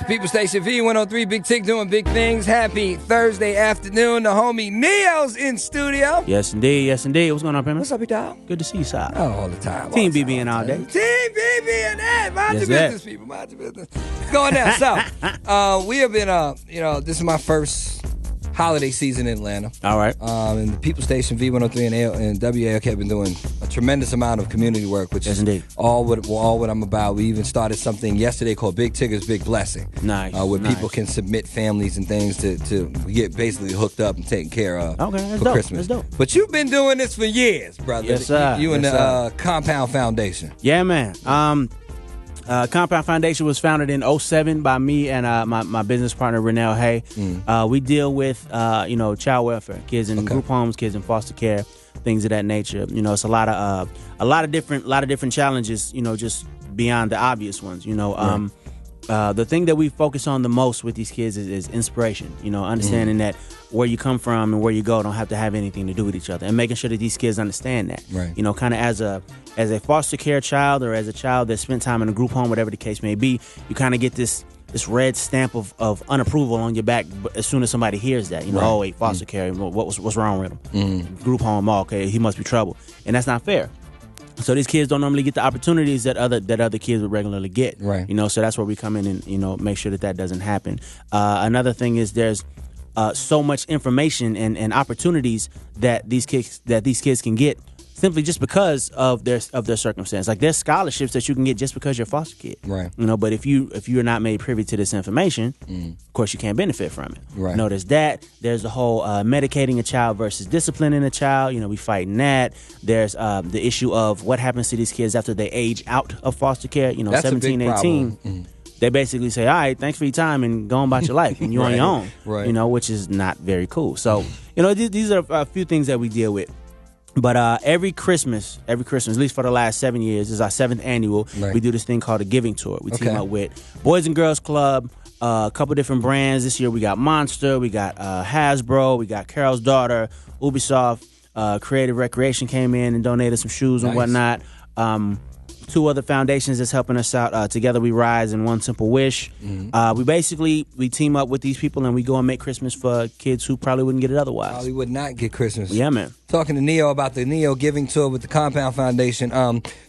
People Station V103, Big Tig doing big things. Happy Thursday afternoon. The homie Neo's in studio. Yes, indeed. Yes, indeed. What's going on, Pimmy? What's up, dog? Good to see you, Sal. Oh, all the time. Team BBN all day. Team BBN that. Mind your business, people. Mind your business. What's going down? So, we have been, this is my first holiday season in Atlanta. All right. And the People Station V103 and WALK have been doing a tremendous amount of community work, which is all what I'm about. We even started something yesterday called Big Tigger's Big Blessing. Nice. Where people can submit families and things to get basically hooked up and taken care of for Christmas. That's dope. But you've been doing this for years, brother. Yes, sir. You and the Compound Foundation. Yeah, man. Compound Foundation was founded in 2007 by me and my business partner, Renell Hay. We deal with, child welfare, kids in group homes, kids in foster care, things of that nature. You know, it's a lot of different challenges, just beyond the obvious ones, the thing that we focus on the most with these kids is inspiration, understanding that where you come from and where you go don't have to have anything to do with each other, and making sure that these kids understand that. Right. Kind of as a foster care child or as a child that spent time in a group home, whatever the case may be, you kind of get this red stamp of unapproval on your back as soon as somebody hears that. Oh, wait, foster care, what's wrong with him? Group home, okay, he must be trouble. And that's not fair. So these kids don't normally get the opportunities that other kids would regularly get. Right. So that's where we come in and make sure that doesn't happen. Another thing is there's so much information and opportunities that these kids can get simply just because of their circumstance. Like there's scholarships that you can get just because you're a foster kid. Right. But if you're not made privy to this information, of course you can't benefit from it. Right. There's that. There's the whole medicating a child versus disciplining a child. We fighting that. There's the issue of what happens to these kids after they age out of foster care. That's 17, 18. They basically say, all right, thanks for your time and go on about your life, and you're on your own. Right. Which is not very cool. So, these are a few things that we deal with. But every Christmas, at least for the last 7 years, this is our 7th annual. Right. We do this thing called a giving tour. We team up with Boys and Girls Club, a couple different brands. This year we got Monster, we got Hasbro, we got Carol's Daughter, Ubisoft, Creative Recreation came in and donated some shoes and whatnot. 2 other foundations that's helping us out. Together We Rise and One Simple Wish. We team up with these people and we go and make Christmas for kids who probably wouldn't get it otherwise. Probably would not get Christmas. Yeah, man. Talking to Neo about the Neo Giving Tour with the Compound Foundation.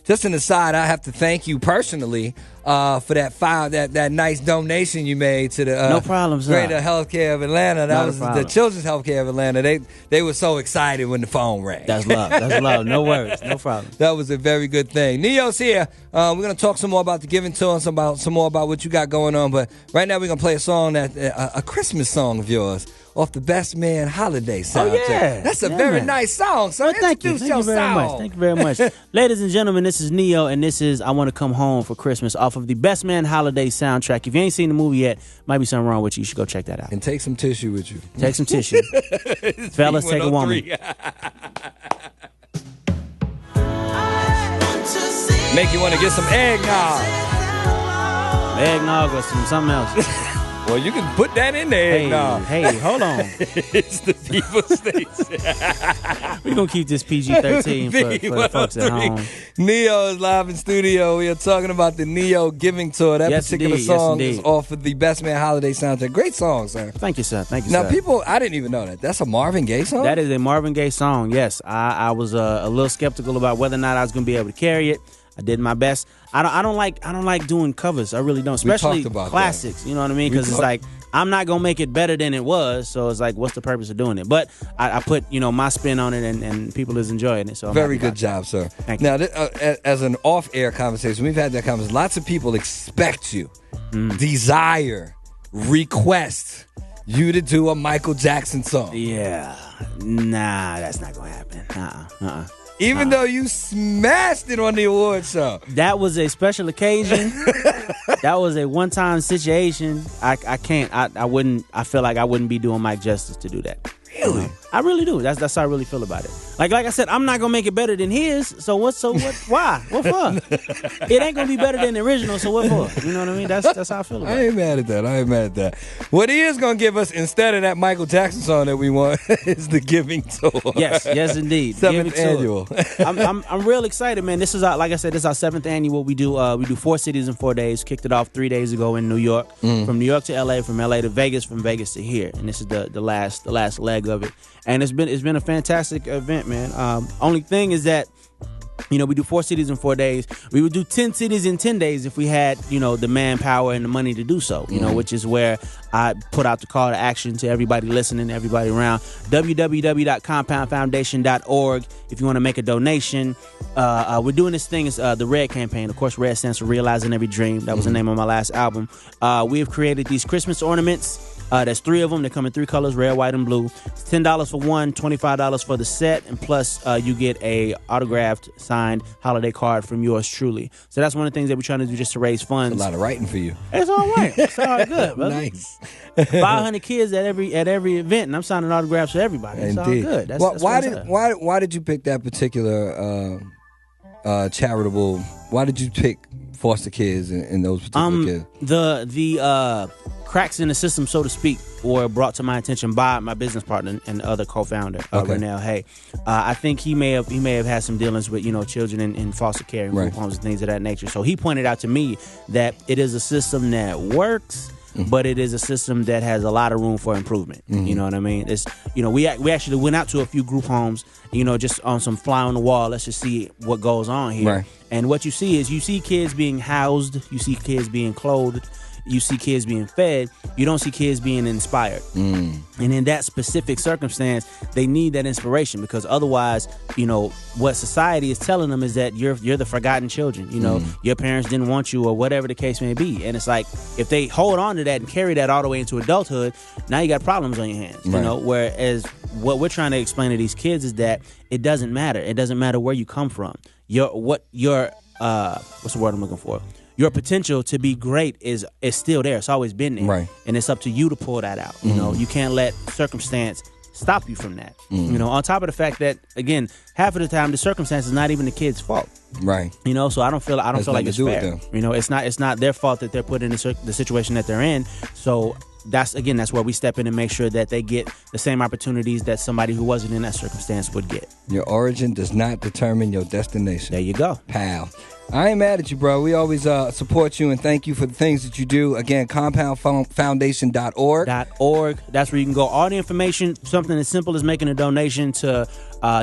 Just an aside, I have to thank you personally for that nice donation you made to the no problems, Greater Healthcare of Atlanta. That was the Children's Healthcare of Atlanta. They were so excited when the phone rang. That's love. That's love. No worries. No problem. That was a very good thing. Neo's here. We're gonna talk some more about the Giving Tour and some more about what you got going on. But right now we're gonna play a song a Christmas song of yours off the Best Man Holiday soundtrack. Oh, yeah. That's a very nice song. So thank you very much. Thank you very much. Ladies and gentlemen, this is Neo, and this is I Want to Come Home for Christmas off of the Best Man Holiday soundtrack. If you ain't seen the movie yet, might be something wrong with you. You should go check that out. And take some tissue with you. Take some tissue. Fellas, take a woman. Make you want to get some eggnog. Eggnog or something else. Well, you can put that in there. Hey, hold on. It's the People Station. We're going to keep this PG-13 for the folks at home. Neo is live in studio. We are talking about the Neo Giving Tour. That particular song is off of the Best Man Holiday soundtrack. Great song, sir. Thank you, sir. Now, people, I didn't even know that. That's a Marvin Gaye song? That is a Marvin Gaye song, yes. I was a little skeptical about whether or not I was going to be able to carry it. I did my best. I don't like doing covers. I really don't, especially classics. That. You know what I mean? Because it's like I'm not gonna make it better than it was. So it's like, what's the purpose of doing it? But I put my spin on it, and people is enjoying it. So very good job, sir. Thank you. Now, as an off-air conversation, we've had that conversation. Lots of people expect you, desire, request you to do a Michael Jackson song. Yeah, nah, that's not gonna happen. Even though you smashed it on the award show. That was a special occasion. That was a one-time situation. I feel like I wouldn't be doing Mike justice to do that. Really? I really do. That's how I really feel about it. Like I said, I'm not gonna make it better than his. So what? Why? What for? It ain't gonna be better than the original. So what for? You know what I mean? That's how I feel about it. I ain't mad at that. What he is gonna give us instead of that Michael Jackson song that we want is the Giving Tour. Yes, indeed. 7th annual. I'm real excited, man. This is like I said, this is our 7th annual. We do 4 cities in 4 days. Kicked it off 3 days ago in New York. From New York to LA, from LA to Vegas, from Vegas to here, and this is the last leg of it. And it's been a fantastic event, man. Only thing is that, we do 4 cities in 4 days. We would do 10 cities in 10 days if we had, the manpower and the money to do so, which is where I put out the call to action to everybody listening, everybody around. www.compoundfoundation.org if you want to make a donation. We're doing this thing, is the RED campaign. Of course, RED stands for Realizing Every Dream. That was the name of my last album. We have created these Christmas ornaments. There's 3 of them. They come in 3 colors, red, white, and blue. It's $10 for one, $25 for the set, and plus you get a autographed, signed holiday card from yours truly. So that's one of the things that we're trying to do, just to raise funds. That's a lot of writing for you. It's all right. It's all good, brother. Nice. 500 kids at every event, and I'm signing autographs for everybody. It's Indeed. all good. That's why did you pick that particular charitable? Why did you pick foster kids and those particular kids? The cracks in the system, so to speak, were brought to my attention by my business partner and other co-founder, Renell Hay. I think he may have had some dealings with children in foster care and group homes and things of that nature. So he pointed out to me that it is a system that works, but it is a system that has a lot of room for improvement. You know what I mean? It's we actually went out to a few group homes, just on some fly on the wall. Let's just see what goes on here. Right. And what you see is kids being housed, you see kids being clothed, you see kids being fed, you don't see kids being inspired. And in that specific circumstance, they need that inspiration, because otherwise, what society is telling them is that you're the forgotten children. Your parents didn't want you, or whatever the case may be. And it's like, if they hold on to that and carry that all the way into adulthood, now you got problems on your hands. Whereas what we're trying to explain to these kids is that it doesn't matter. It doesn't matter where you come from. What's the word I'm looking for? Your potential to be great is still there. It's always been there. Right. And it's up to you to pull that out. You can't let circumstance stop you from that. On top of the fact that, again, half of the time the circumstance is not even the kid's fault. Right. So I don't feel like it's fair. It's not their fault that they're put in the situation that they're in. So that's where we step in and make sure that they get the same opportunities that somebody who wasn't in that circumstance would get. Your origin does not determine your destination. There you go. Pal. I ain't mad at you, bro. We always support you and thank you for the things that you do. Again, compoundfoundation.org. That's where you can go. All the information, something as simple as making a donation to,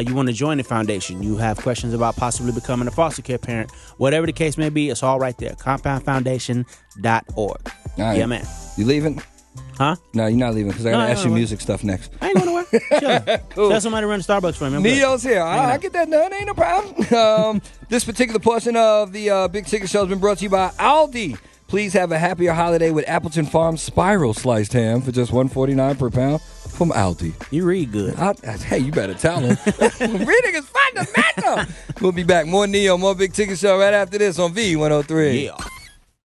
you want to join the foundation. You have questions about possibly becoming a foster care parent. Whatever the case may be, it's all right there. Compoundfoundation.org. All right. Yeah, man. You leaving? Huh? No, you're not leaving, because I got to ask you music stuff next. I ain't going nowhere. Sure. Cool. Tell somebody to run Starbucks for me. Neo's here. I get that done. Ain't no problem. This particular portion of the Big Tigger Show has been brought to you by Aldi. Please have a happier holiday with Appleton Farm Spiral Sliced Ham for just $1.49 per pound from Aldi. You read good. Hey, you better tell them. Reading is fundamental. We'll be back. More Neo, more Big Tigger Show right after this on V103. Yeah.